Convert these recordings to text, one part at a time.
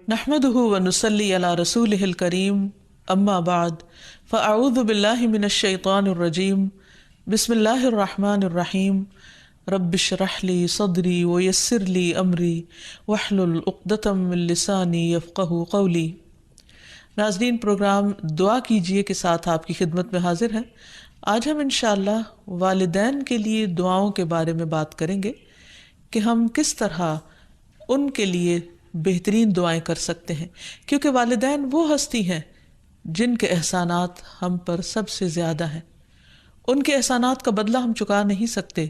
نحمده ونصلي على رسوله الكريم اما بعد فاعوذ بالله من الشيطان الرجيم بسم الله الرحمن الرحيم رب اشرح لي صدري ويسر لي امري واحلل عقدة من لساني يفقهوا قولي۔ ناظرین، پروگرام دعا کیجئے کے ساتھ آپ کی خدمت میں حاضر ہیں۔ آج ہم انشاءاللہ والدین کے لیے دعاؤں کے بارے میں بات کریں گے کہ ہم کس طرح ان کے لیے بہترین دعائیں کر سکتے ہیں، کیونکہ والدین وہ ہستی ہیں جن کے احسانات ہم پر سب سے زیادہ ہیں۔ ان کے احسانات کا بدلہ ہم چکا نہیں سکتے،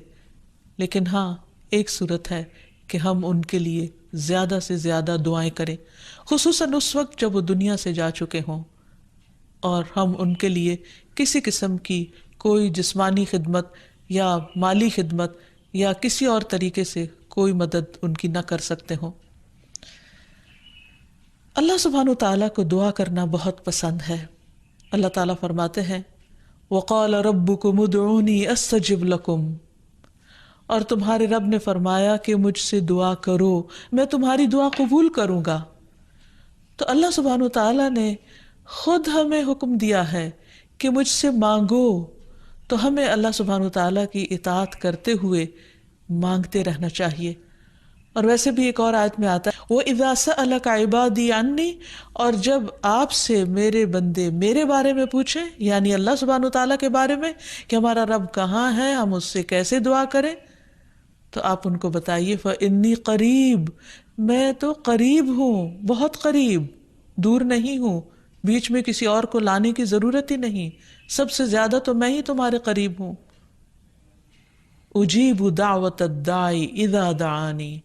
لیکن ہاں ایک صورت ہے کہ ہم ان کے لیے زیادہ سے زیادہ دعائیں کریں، خصوصاً اس وقت جب وہ دنیا سے جا چکے ہوں اور ہم ان کے لیے کسی قسم کی کوئی جسمانی خدمت یا مالی خدمت یا کسی اور طریقے سے کوئی مدد ان کی نہ کر سکتے ہوں۔ اللہ سبحانہ وتعالیٰ کو دعا کرنا بہت پسند ہے۔ اللہ تعالیٰ فرماتے ہیں وَقَالَ رَبُّكُمُ ادْعُونِي أَسْتَجِبْ لَكُمْ، اور تمہارے رب نے فرمایا کہ مجھ سے دعا کرو، میں تمہاری دعا قبول کروں گا۔ تو اللہ سبحانہ وتعالیٰ نے خود ہمیں حکم دیا ہے کہ مجھ سے مانگو، تو ہمیں اللہ سبحانہ وتعالیٰ کی اطاعت کرتے ہوئے مانگتے رہنا چاہیے۔ اور ویسے بھی ایک اور آیت میں آتا ہے وَإِذَا سَأَلَكَ عِبَادِي عَنِّي، اور جب آپ سے میرے بندے میرے بارے میں پوچھیں، یعنی اللہ سبحانہ وتعالیٰ کے بارے میں کہ ہمارا رب کہاں ہے، ہم اس سے کیسے دعا کریں، تو آپ ان کو بتائیے فَإِنِّي قریب، میں تو قریب ہوں، بہت قریب، دور نہیں ہوں، بیچ میں کسی اور کو لانے کی ضرورت ہی نہیں، سب سے زیادہ تو میں ہی تمہارے قریب ہوں۔ اجیب دعوت الداعی اذا دعانی،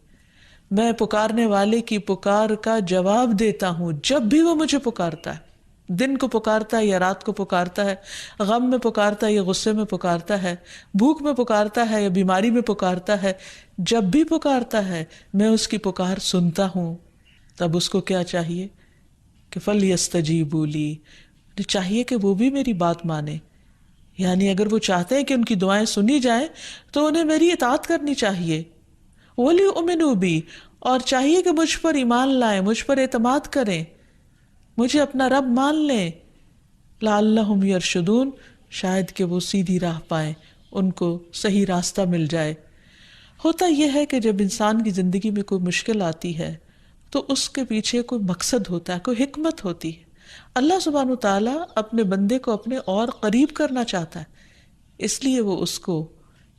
میں پکارنے والے کی پکار کا جواب دیتا ہوں جب بھی وہ مجھے پکارتا ہے، دن کو پکارتا ہے یا رات کو پکارتا ہے، غم میں پکارتا ہے یا غصے میں پکارتا ہے، بھوک میں پکارتا ہے یا بیماری میں پکارتا ہے، جب بھی پکارتا ہے میں اس کی پکار سنتا ہوں۔ تب اس کو کیا چاہیے کہ فَلْيَسْتَجِيبُوا لِي، چاہیے کہ وہ بھی میری بات مانے، یعنی اگر وہ چاہتے ہیں کہ ان کی دعائیں سنی جائیں تو انہیں میری اطاعت کرنی چاہیے۔ وَلْيُؤْمِنُوا بِي، اور چاہیے کہ مجھ پر ایمان لائیں، مجھ پر اعتماد کریں، مجھے اپنا رب مان لیں، لَعَلَّهُمْ يَرْشُدُونَ، شاید کہ وہ سیدھی راہ پائیں، ان کو صحیح راستہ مل جائے۔ ہوتا یہ ہے کہ جب انسان کی زندگی میں کوئی مشکل آتی ہے تو اس کے پیچھے کوئی مقصد ہوتا ہے، کوئی حکمت ہوتی ہے۔ اللہ سبحانہ تعالیٰ اپنے بندے کو اپنے اور قریب کرنا چاہتا ہے، اس لیے وہ اس کو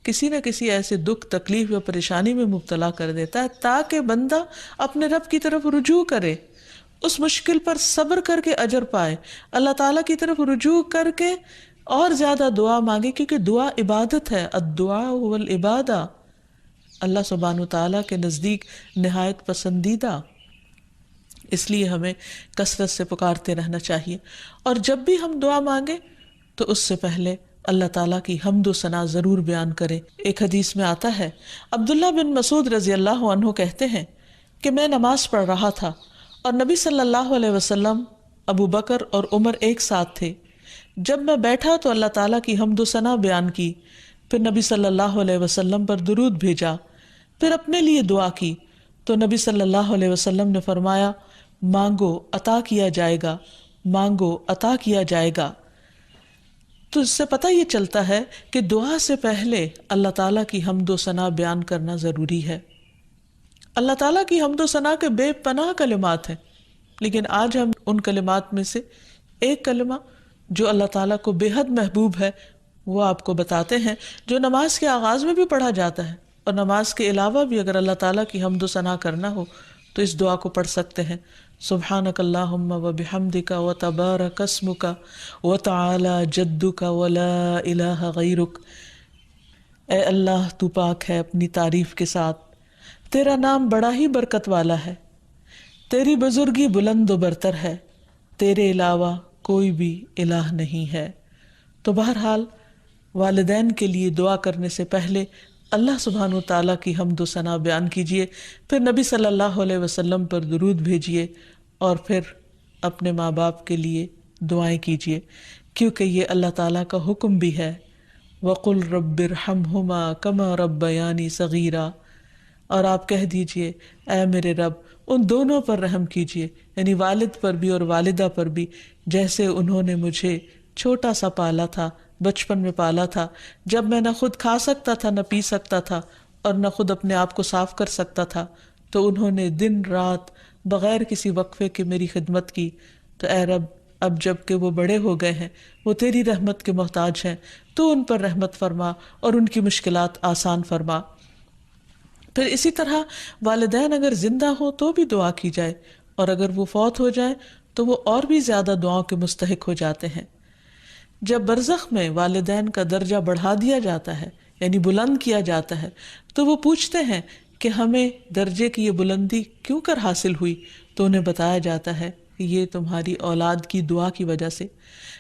کسی نہ کسی ایسے دکھ، تکلیف یا پریشانی میں مبتلا کر دیتا ہے تاکہ بندہ اپنے رب کی طرف رجوع کرے، اس مشکل پر صبر کر کے اجر پائے، اللہ تعالیٰ کی طرف رجوع کر کے اور زیادہ دعا مانگے، کیونکہ دعا عبادت ہے، الدعاء والعبادہ، اللہ سبحانہ تعالیٰ کے نزدیک نہایت پسندیدہ، اس لیے ہمیں کثرت سے پکارتے رہنا چاہیے۔ اور جب بھی ہم دعا مانگیں تو اس سے پہلے اللہ تعالیٰ کی حمد و ثنا ضرور بیان کریں۔ ایک حدیث میں آتا ہے عبداللہ بن مسعود رضی اللہ عنہ کہتے ہیں کہ میں نماز پڑھ رہا تھا اور نبی صلی اللہ علیہ وسلم، ابو بکر اور عمر ایک ساتھ تھے۔ جب میں بیٹھا تو اللہ تعالیٰ کی حمد و ثنا بیان کی، پھر نبی صلی اللہ علیہ وسلم پر درود بھیجا، پھر اپنے لیے دعا کی، تو نبی صلی اللہ علیہ وسلم نے فرمایا مانگو عطا کیا جائے گا، مانگو عطا کیا جائے گا۔ تو اس سے پتہ یہ چلتا ہے کہ دعا سے پہلے اللہ تعالیٰ کی حمد و ثنا بیان کرنا ضروری ہے۔ اللہ تعالیٰ کی حمد و ثنا کے بے پناہ کلمات ہیں، لیکن آج ہم ان کلمات میں سے ایک کلمہ جو اللہ تعالیٰ کو بے حد محبوب ہے وہ آپ کو بتاتے ہیں، جو نماز کے آغاز میں بھی پڑھا جاتا ہے، اور نماز کے علاوہ بھی اگر اللہ تعالیٰ کی حمد و ثنا کرنا ہو تو اس دعا کو پڑھ سکتے ہیں۔ سبحانک اللہم وبحمدک وتبارک اسمک وتعالی جدک ولا الہ غیرک، اے اللہ تو پاک ہے اپنی تعریف کے ساتھ، تیرا نام بڑا ہی برکت والا ہے، تیری بزرگی بلند و برتر ہے، تیرے علاوہ کوئی بھی الہ نہیں ہے۔ تو بہرحال والدین کے لیے دعا کرنے سے پہلے اللہ سبحانہ وتعالیٰ کی حمد و ثنا بیان کیجیے، پھر نبی صلی اللہ علیہ وسلم پر درود بھیجیے، اور پھر اپنے ماں باپ کے لیے دعائیں کیجیے، کیونکہ یہ اللہ تعالیٰ کا حکم بھی ہے وَقُلْ رَبِّ ارْحَمْهُمَا كَمَا رَبَّيَانِي صَغِيرًا، اور آپ کہہ دیجئے اے میرے رب ان دونوں پر رحم کیجئے، یعنی والد پر بھی اور والدہ پر بھی، جیسے انہوں نے مجھے چھوٹا سا پالا تھا، بچپن میں پالا تھا، جب میں نہ خود کھا سکتا تھا، نہ پی سکتا تھا، اور نہ خود اپنے آپ کو صاف کر سکتا تھا، تو انہوں نے دن رات بغیر کسی وقفے کے میری خدمت کی۔ تو اے رب اب جب کہ وہ بڑے ہو گئے ہیں، وہ تیری رحمت کے محتاج ہیں، تو ان پر رحمت فرما اور ان کی مشکلات آسان فرما۔ پھر اسی طرح والدین اگر زندہ ہوں تو بھی دعا کی جائے، اور اگر وہ فوت ہو جائیں تو وہ اور بھی زیادہ دعاؤں کے مستحق ہو جاتے ہیں۔ جب برزخ میں والدین کا درجہ بڑھا دیا جاتا ہے، یعنی بلند کیا جاتا ہے، تو وہ پوچھتے ہیں کہ ہمیں درجے کی یہ بلندی کیوں کر حاصل ہوئی؟ تو انہیں بتایا جاتا ہے کہ یہ تمہاری اولاد کی دعا کی وجہ سے۔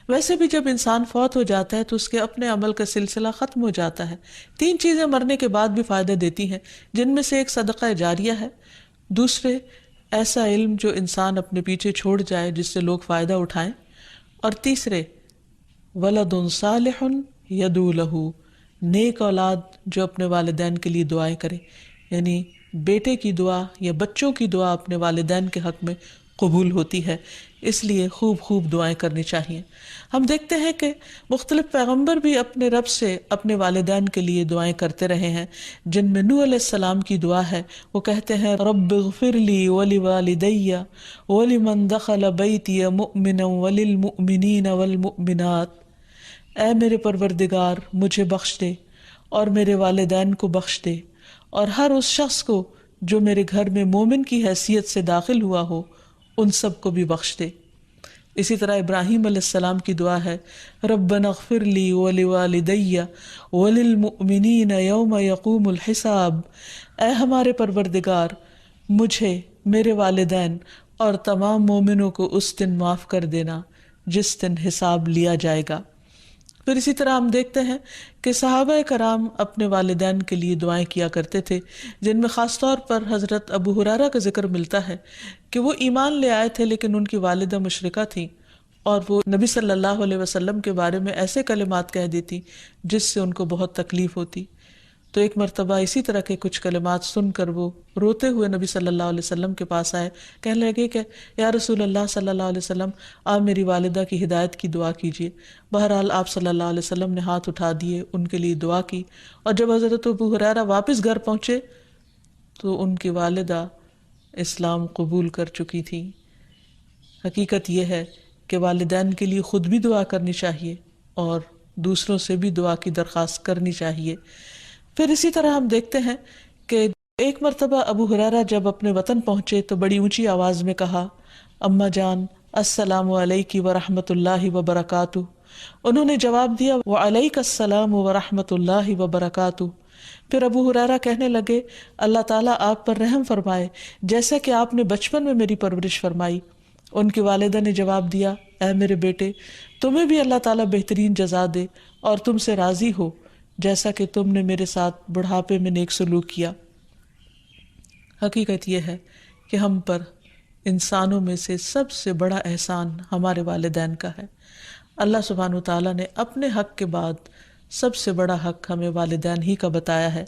ویسے بھی جب انسان فوت ہو جاتا ہے تو اس کے اپنے عمل کا سلسلہ ختم ہو جاتا ہے۔ 3 چیزیں مرنے کے بعد بھی فائدہ دیتی ہیں، جن میں سے ایک صدقہ جاریہ ہے، دوسرے ایسا علم جو انسان اپنے پیچھے چھوڑ جائے جس سے لوگ فائدہ اٹھائیں، اور تیسرے ولد صالح یدعو لہ، نیک اولاد جو اپنے والدین کے لیے دعائیں کرے، یعنی بیٹے کی دعا یا بچوں کی دعا اپنے والدین کے حق میں قبول ہوتی ہے، اس لیے خوب خوب دعائیں کرنی چاہیے۔ ہم دیکھتے ہیں کہ مختلف پیغمبر بھی اپنے رب سے اپنے والدین کے لیے دعائیں کرتے رہے ہیں، جن میں نوح علیہ السلام کی دعا ہے۔ وہ کہتے ہیں رب اغفر لی ولوالدی ولمن دخل بیتی مؤمنا وللمؤمنین والمؤمنات، اے میرے پروردگار مجھے بخش دے اور میرے والدین کو بخش دے، اور ہر اس شخص کو جو میرے گھر میں مومن کی حیثیت سے داخل ہوا ہو ان سب کو بھی بخش دے۔ اسی طرح ابراہیم علیہ السلام کی دعا ہے ربنا اغفر لی ولوالدی وللمؤمنین یوم یقوم الحساب، اے ہمارے پروردگار مجھے، میرے والدین اور تمام مومنوں کو اس دن معاف کر دینا جس دن حساب لیا جائے گا۔ پھر اسی طرح ہم دیکھتے ہیں کہ صحابہ کرام اپنے والدین کے لیے دعائیں کیا کرتے تھے، جن میں خاص طور پر حضرت ابو ہریرہ کا ذکر ملتا ہے کہ وہ ایمان لے آئے تھے لیکن ان کی والدہ مشرکہ تھیں، اور وہ نبی صلی اللہ علیہ وسلم کے بارے میں ایسے کلمات کہہ دیتی جس سے ان کو بہت تکلیف ہوتی۔ تو ایک مرتبہ اسی طرح کے کچھ کلمات سن کر وہ روتے ہوئے نبی صلی اللہ علیہ وسلم کے پاس آئے، کہنے لگے کہ یا رسول اللہ صلی اللہ علیہ وسلم آپ میری والدہ کی ہدایت کی دعا کیجیے۔ بہرحال آپ صلی اللہ علیہ وسلم نے ہاتھ اٹھا دیے، ان کے لیے دعا کی، اور جب حضرت ابو ہریرہ واپس گھر پہنچے تو ان کی والدہ اسلام قبول کر چکی تھی۔ حقیقت یہ ہے کہ والدین کے لیے خود بھی دعا کرنی چاہیے اور دوسروں سے بھی دعا کی درخواست کرنی چاہیے۔ پھر اسی طرح ہم دیکھتے ہیں کہ ایک مرتبہ ابو ہریرہ جب اپنے وطن پہنچے تو بڑی اونچی آواز میں کہا اماں جان السلام علیکی ورحمۃ اللہ وبرکاتہ۔ انہوں نے جواب دیا وعلیک السلام ورحمۃ اللہ وبرکاتہ۔ پھر ابو ہریرہ کہنے لگے اللہ تعالیٰ آپ پر رحم فرمائے جیسا کہ آپ نے بچپن میں میری پرورش فرمائی۔ ان کی والدہ نے جواب دیا اے میرے بیٹے تمہیں بھی اللہ تعالیٰ بہترین جزا دے اور تم سے راضی ہو جیسا کہ تم نے میرے ساتھ بڑھاپے میں نیک سلوک کیا۔ حقیقت یہ ہے کہ ہم پر انسانوں میں سے سب سے بڑا احسان ہمارے والدین کا ہے۔ اللہ سبحانہ وتعالیٰ نے اپنے حق کے بعد سب سے بڑا حق ہمیں والدین ہی کا بتایا ہے۔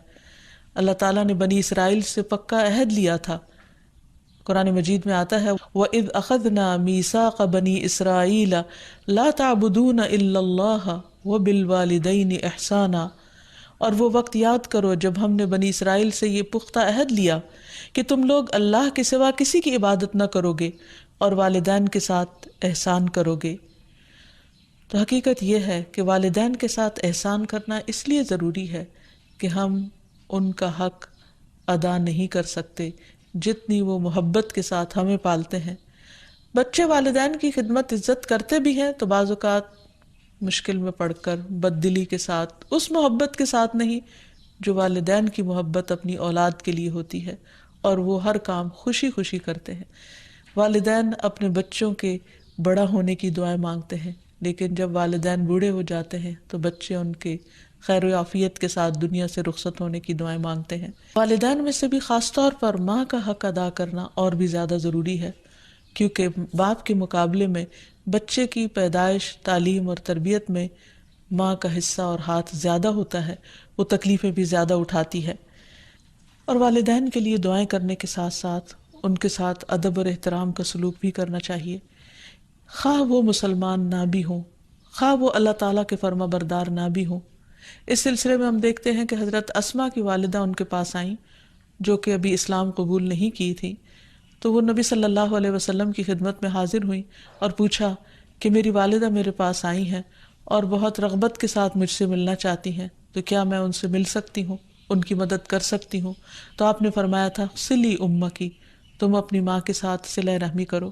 اللہ تعالیٰ نے بنی اسرائیل سے پکا عہد لیا تھا۔ قرآن مجید میں آتا ہے وَإِذْ أَخَذْنَا مِيثَاقَ بَنِي إِسْرَائِيلَ لَا تَعْبُدُونَ إِلَّا اللَّهَ وَبِالْوَالِدَيْنِ إِحْسَانًا، اور وہ وقت یاد کرو جب ہم نے بنی اسرائیل سے یہ پختہ عہد لیا کہ تم لوگ اللہ کے سوا کسی کی عبادت نہ کرو گے اور والدین کے ساتھ احسان کرو گے۔ تو حقیقت یہ ہے کہ والدین کے ساتھ احسان کرنا اس لیے ضروری ہے کہ ہم ان کا حق ادا نہیں کر سکتے جتنی وہ محبت کے ساتھ ہمیں پالتے ہیں۔ بچے والدین کی خدمت عزت کرتے بھی ہیں تو بعض اوقات مشکل میں پڑ کر بد دلی کے ساتھ، اس محبت کے ساتھ نہیں جو والدین کی محبت اپنی اولاد کے لیے ہوتی ہے، اور وہ ہر کام خوشی خوشی کرتے ہیں۔ والدین اپنے بچوں کے بڑا ہونے کی دعائیں مانگتے ہیں، لیکن جب والدین بوڑھے ہو جاتے ہیں تو بچے ان کے خیر و عافیت کے ساتھ دنیا سے رخصت ہونے کی دعائیں مانگتے ہیں۔ والدین میں سے بھی خاص طور پر ماں کا حق ادا کرنا اور بھی زیادہ ضروری ہے، کیونکہ باپ کے مقابلے میں بچے کی پیدائش، تعلیم اور تربیت میں ماں کا حصہ اور ہاتھ زیادہ ہوتا ہے، وہ تکلیفیں بھی زیادہ اٹھاتی ہے۔ اور والدین کے لیے دعائیں کرنے کے ساتھ ساتھ ان کے ساتھ ادب اور احترام کا سلوک بھی کرنا چاہیے، خواہ وہ مسلمان نہ بھی ہوں، خواہ وہ اللہ تعالیٰ کے فرما بردار نہ بھی ہوں۔ اس سلسلے میں ہم دیکھتے ہیں کہ حضرت اسما کی والدہ ان کے پاس آئیں جو کہ ابھی اسلام قبول نہیں کی تھی، تو وہ نبی صلی اللہ علیہ وسلم کی خدمت میں حاضر ہوئیں اور پوچھا کہ میری والدہ میرے پاس آئی ہیں اور بہت رغبت کے ساتھ مجھ سے ملنا چاہتی ہیں، تو کیا میں ان سے مل سکتی ہوں، ان کی مدد کر سکتی ہوں؟ تو آپ نے فرمایا تھا صلی امکی، تم اپنی ماں کے ساتھ صلہ رحمی کرو۔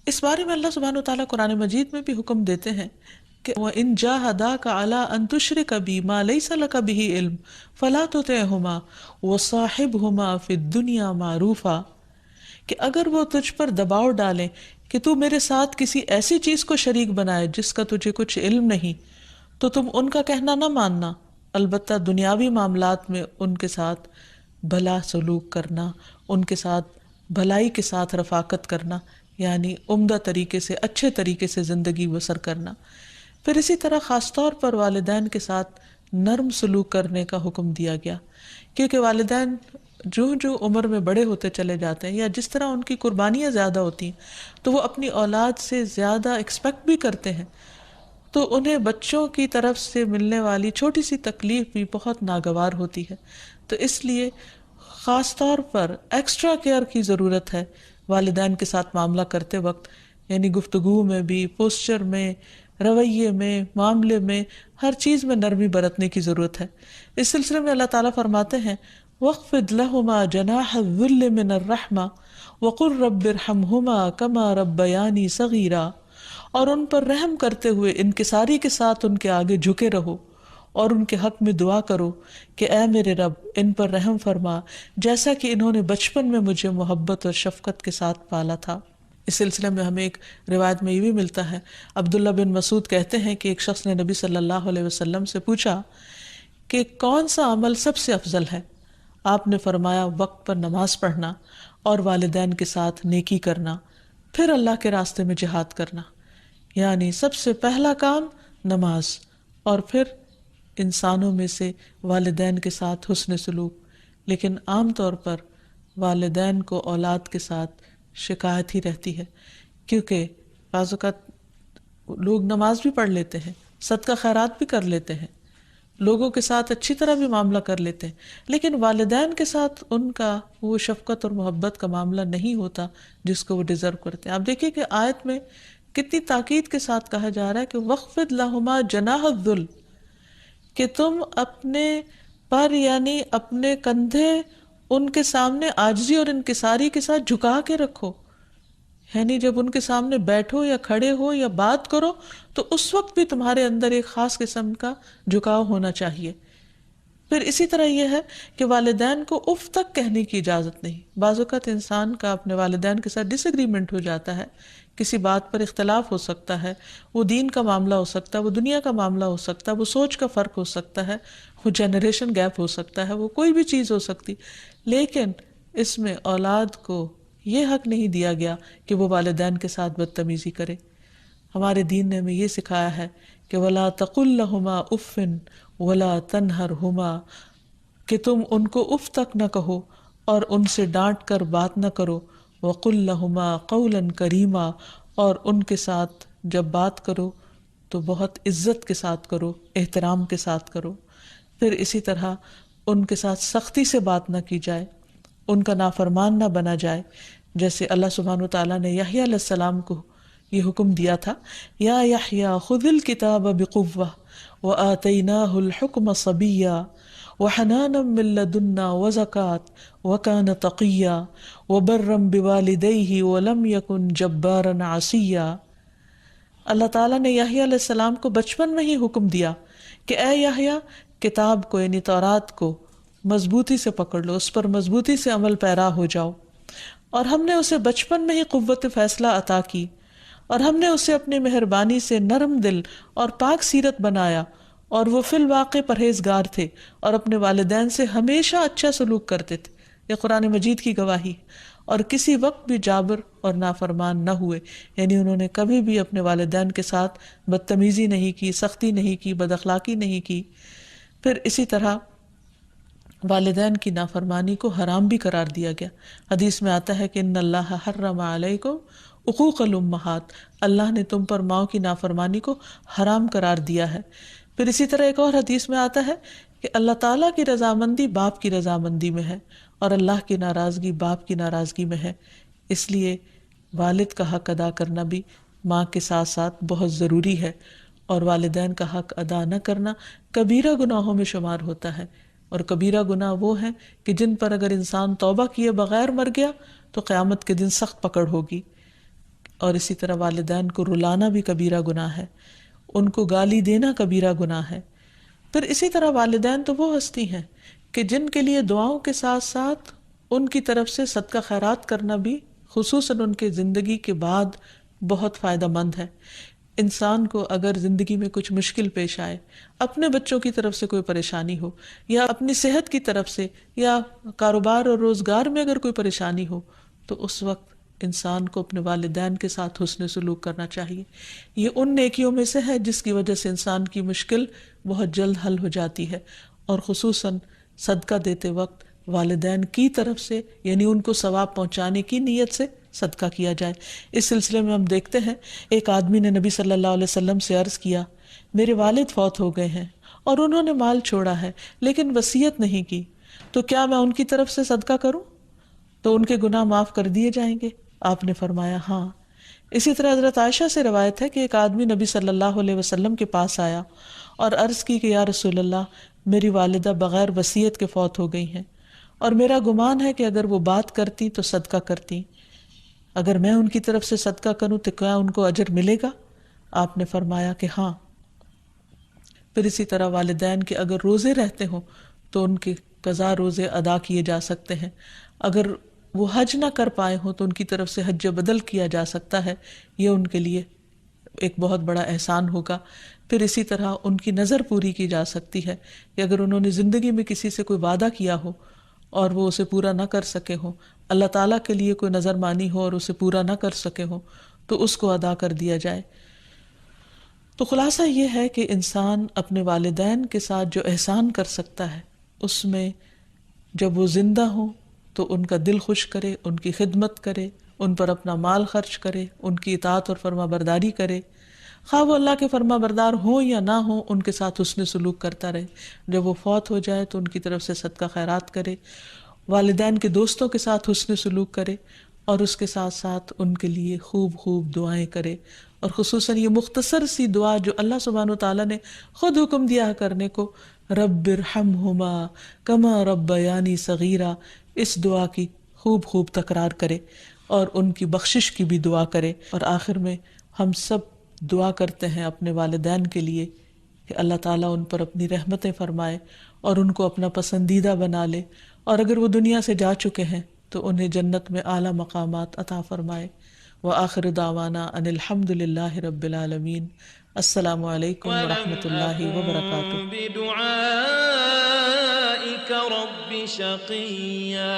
اس بارے میں اللہ سبحانہ وتعالیٰ قرآن مجید میں بھی حکم دیتے ہیں کہ وَإِن جَاهَدَاكَ عَلَىٰ أَن تُشْرِكَ بِي مَا لَيْسَ لَكَ بِهِ عِلْمٌ فَلَا تُطِعْهُمَا وَصَاحِبْهُمَا فِي الدُّنْيَا مَعْرُوفًا، کہ اگر وہ تجھ پر دباؤ ڈالیں کہ تو میرے ساتھ کسی ایسی چیز کو شریک بنائے جس کا تجھے کچھ علم نہیں، تو تم ان کا کہنا نہ ماننا، البتہ دنیاوی معاملات میں ان کے ساتھ بھلا سلوک کرنا، ان کے ساتھ بھلائی کے ساتھ رفاقت کرنا، یعنی عمدہ طریقے سے اچھے طریقے سے زندگی بسر کرنا۔ پھر اسی طرح خاص طور پر والدین کے ساتھ نرم سلوک کرنے کا حکم دیا گیا، کیونکہ والدین جو عمر میں بڑے ہوتے چلے جاتے ہیں یا جس طرح ان کی قربانیاں زیادہ ہوتی ہیں تو وہ اپنی اولاد سے زیادہ ایکسپیکٹ بھی کرتے ہیں، تو انہیں بچوں کی طرف سے ملنے والی چھوٹی سی تکلیف بھی بہت ناگوار ہوتی ہے۔ تو اس لیے خاص طور پر ایکسٹرا کیئر کی ضرورت ہے والدین کے ساتھ معاملہ کرتے وقت، یعنی گفتگو میں بھی، پوسچر میں، رویے میں، معاملے میں، ہر چیز میں نرمی برتنے کی ضرورت ہے۔ اس سلسلے میں اللہ تعالیٰ فرماتے ہیں وَاخْفِضْ لَهُمَا جَنَاحَ الذُّلِّ مِنَ الرَّحْمَةِ وَقُلْ رَبِّ ارْحَمْهُمَا كَمَا رَبَّيَانِي صَغِيرًا، اور ان پر رحم کرتے ہوئے انکساری کے ساتھ ان کے آگے جھکے رہو اور ان کے حق میں دعا کرو کہ اے میرے رب ان پر رحم فرما جیسا کہ انہوں نے بچپن میں مجھے محبت اور شفقت کے ساتھ پالا تھا۔ اس سلسلے میں ہمیں ایک روایت میں یہ بھی ملتا ہے، عبداللہ بن مسعود کہتے ہیں کہ ایک شخص نے نبی صلی اللہ علیہ وسلم سے پوچھا کہ کون سا عمل سب سے افضل ہے؟ آپ نے فرمایا وقت پر نماز پڑھنا اور والدین کے ساتھ نیکی کرنا، پھر اللہ کے راستے میں جہاد کرنا، یعنی سب سے پہلا کام نماز اور پھر انسانوں میں سے والدین کے ساتھ حسن سلوک۔ لیکن عام طور پر والدین کو اولاد کے ساتھ شکایت ہی رہتی ہے، کیونکہ بعض اوقات لوگ نماز بھی پڑھ لیتے ہیں، صدقہ خیرات بھی کر لیتے ہیں، لوگوں کے ساتھ اچھی طرح بھی معاملہ کر لیتے ہیں، لیکن والدین کے ساتھ ان کا وہ شفقت اور محبت کا معاملہ نہیں ہوتا جس کو وہ ڈیزرو کرتے ہیں۔ آپ دیکھیے کہ آیت میں کتنی تاکید کے ساتھ کہا جا رہا ہے کہ وَاخْفِضْ لَهُمَا جَنَاحَ الذُّلِّ، کہ تم اپنے پر یعنی اپنے کندھے ان کے سامنے عاجزی اور انکساری کے ساتھ جھکا کے رکھو، یعنی جب ان کے سامنے بیٹھو یا کھڑے ہو یا بات کرو تو اس وقت بھی تمہارے اندر ایک خاص قسم کا جھکاؤ ہونا چاہیے۔ پھر اسی طرح یہ ہے کہ والدین کو اف تک کہنے کی اجازت نہیں۔ بعض اوقات انسان کا اپنے والدین کے ساتھ ڈس ایگریمنٹ ہو جاتا ہے، کسی بات پر اختلاف ہو سکتا ہے، وہ دین کا معاملہ ہو سکتا ہے، وہ دنیا کا معاملہ ہو سکتا ہے، وہ سوچ کا فرق ہو سکتا ہے، وہ جنریشن گیپ ہو سکتا ہے، وہ کوئی بھی چیز ہو سکتی، لیکن اس میں اولاد کو یہ حق نہیں دیا گیا کہ وہ والدین کے ساتھ بدتمیزی کرے۔ ہمارے دین نے ہمیں یہ سکھایا ہے کہ وَلَا تَقُلْ لَهُمَا أُفٍّ وَلَا تَنْهَرْهُمَا، کہ تم ان کو اف تک نہ کہو اور ان سے ڈانٹ کر بات نہ کرو، وَقُلْ لَهُمَا قَوْلًا كَرِيمًا، اور ان کے ساتھ جب بات کرو تو بہت عزت کے ساتھ کرو، احترام کے ساتھ کرو۔ پھر اسی طرح ان کے ساتھ سختی سے بات نہ کی جائے، ان کا نافرمان نہ بنا جائے، جیسے اللہ سبحانہ وتعالیٰ نے یحییٰ علیہ السلام کو یہ حکم دیا تھا، یا یحییٰ خذ الکتاب بقوہ وآتیناہ الحکم صبیا وحنانا من لدنا وزکاة وکان تقیا وبرا بوالدیہ ولم یکن جبارا عصیا۔ اللہ تعالیٰ نے یحییٰ علیہ السلام کو بچپن میں ہی حکم دیا کہ اے یحییٰ کتاب کو یعنی تورات کو مضبوطی سے پکڑ لو، اس پر مضبوطی سے عمل پیرا ہو جاؤ، اور ہم نے اسے بچپن میں ہی قوت فیصلہ عطا کی، اور ہم نے اسے اپنی مہربانی سے نرم دل اور پاک سیرت بنایا، اور وہ فی الواقع پرہیزگار تھے اور اپنے والدین سے ہمیشہ اچھا سلوک کرتے تھے۔ یہ قرآن مجید کی گواہی، اور کسی وقت بھی جابر اور نافرمان نہ ہوئے، یعنی انہوں نے کبھی بھی اپنے والدین کے ساتھ بدتمیزی نہیں کی، سختی نہیں کی، بد اخلاقی نہیں کی۔ پھر اسی طرح والدین کی نافرمانی کو حرام بھی قرار دیا گیا۔ حدیث میں آتا ہے کہ ان اللہ حرم علیکم عقوق الامہات، اللہ نے تم پر ماؤں کی نافرمانی کو حرام قرار دیا ہے۔ پھر اسی طرح ایک اور حدیث میں آتا ہے کہ اللہ تعالیٰ کی رضامندی باپ کی رضامندی میں ہے، اور اللہ کی ناراضگی باپ کی ناراضگی میں ہے۔ اس لیے والد کا حق ادا کرنا بھی ماں کے ساتھ ساتھ بہت ضروری ہے، اور والدین کا حق ادا نہ کرنا کبیرہ گناہوں میں شمار ہوتا ہے۔ اور کبیرہ گناہ وہ ہیں کہ جن پر اگر انسان توبہ کیے بغیر مر گیا تو قیامت کے دن سخت پکڑ ہوگی۔ اور اسی طرح والدین کو رلانا بھی کبیرہ گناہ ہے، ان کو گالی دینا کبیرہ گناہ ہے۔ پھر اسی طرح والدین تو وہ ہستی ہیں کہ جن کے لیے دعاؤں کے ساتھ ساتھ ان کی طرف سے صدقہ خیرات کرنا بھی خصوصاً ان کے زندگی کے بعد بہت فائدہ مند ہے۔ انسان کو اگر زندگی میں کچھ مشکل پیش آئے، اپنے بچوں کی طرف سے کوئی پریشانی ہو، یا اپنی صحت کی طرف سے، یا کاروبار اور روزگار میں اگر کوئی پریشانی ہو، تو اس وقت انسان کو اپنے والدین کے ساتھ حسن سلوک کرنا چاہیے۔ یہ ان نیکیوں میں سے ہے جس کی وجہ سے انسان کی مشکل بہت جلد حل ہو جاتی ہے، اور خصوصاً صدقہ دیتے وقت والدین کی طرف سے، یعنی ان کو ثواب پہنچانے کی نیت سے صدقہ کیا جائے۔ اس سلسلے میں ہم دیکھتے ہیں ایک آدمی نے نبی صلی اللہ علیہ وسلم سے عرض کیا، میرے والد فوت ہو گئے ہیں اور انہوں نے مال چھوڑا ہے لیکن وصیت نہیں کی، تو کیا میں ان کی طرف سے صدقہ کروں تو ان کے گناہ معاف کر دیے جائیں گے؟ آپ نے فرمایا ہاں۔ اسی طرح حضرت عائشہ سے روایت ہے کہ ایک آدمی نبی صلی اللہ علیہ وسلم کے پاس آیا اور عرض کی کہ یا رسول اللہ، میری والدہ بغیر وصیت کے فوت ہو گئی ہیں، اور میرا گمان ہے کہ اگر وہ بات کرتی تو صدقہ کرتی، اگر میں ان کی طرف سے صدقہ کروں تو کیا ان کو اجر ملے گا؟ آپ نے فرمایا کہ ہاں۔ پھر اسی طرح والدین کے اگر روزے رہتے ہوں تو ان کے قضا روزے ادا کیے جا سکتے ہیں، اگر وہ حج نہ کر پائے ہوں تو ان کی طرف سے حج بدل کیا جا سکتا ہے، یہ ان کے لیے ایک بہت بڑا احسان ہوگا۔ پھر اسی طرح ان کی نظر پوری کی جا سکتی ہے کہ اگر انہوں نے زندگی میں کسی سے کوئی وعدہ کیا ہو اور وہ اسے پورا نہ کر سکے ہوں، اللہ تعالیٰ کے لیے کوئی نظر مانی ہو اور اسے پورا نہ کر سکے ہوں، تو اس کو ادا کر دیا جائے۔ تو خلاصہ یہ ہے کہ انسان اپنے والدین کے ساتھ جو احسان کر سکتا ہے، اس میں جب وہ زندہ ہوں تو ان کا دل خوش کرے، ان کی خدمت کرے، ان پر اپنا مال خرچ کرے، ان کی اطاعت اور فرما برداری کرے، خواہ وہ اللہ کے فرما بردار ہوں یا نہ ہوں، ان کے ساتھ حسن سلوک کرتا رہے۔ جب وہ فوت ہو جائے تو ان کی طرف سے صدقہ خیرات کرے، والدین کے دوستوں کے ساتھ حسن سلوک کرے، اور اس کے ساتھ ساتھ ان کے لیے خوب خوب دعائیں کرے، اور خصوصاً یہ مختصر سی دعا جو اللہ سبحانہ وتعالیٰ نے خود حکم دیا ہے کرنے کو، رب ارحمہما کما ربیانی صغیرا، اس دعا کی خوب خوب تکرار کرے اور ان کی بخشش کی بھی دعا کرے۔ اور آخر میں ہم سب دعا کرتے ہیں اپنے والدین کے لیے کہ اللہ تعالیٰ ان پر اپنی رحمتیں فرمائے اور ان کو اپنا پسندیدہ بنا لے، اور اگر وہ دنیا سے جا چکے ہیں تو انہیں جنت میں اعلیٰ مقامات عطا فرمائے۔ وآخر دعوانا ان الحمد للہ رب العالمین۔ السلام علیکم ورحمۃ اللہ وبرکاتہ۔ بدعائك رب شقيا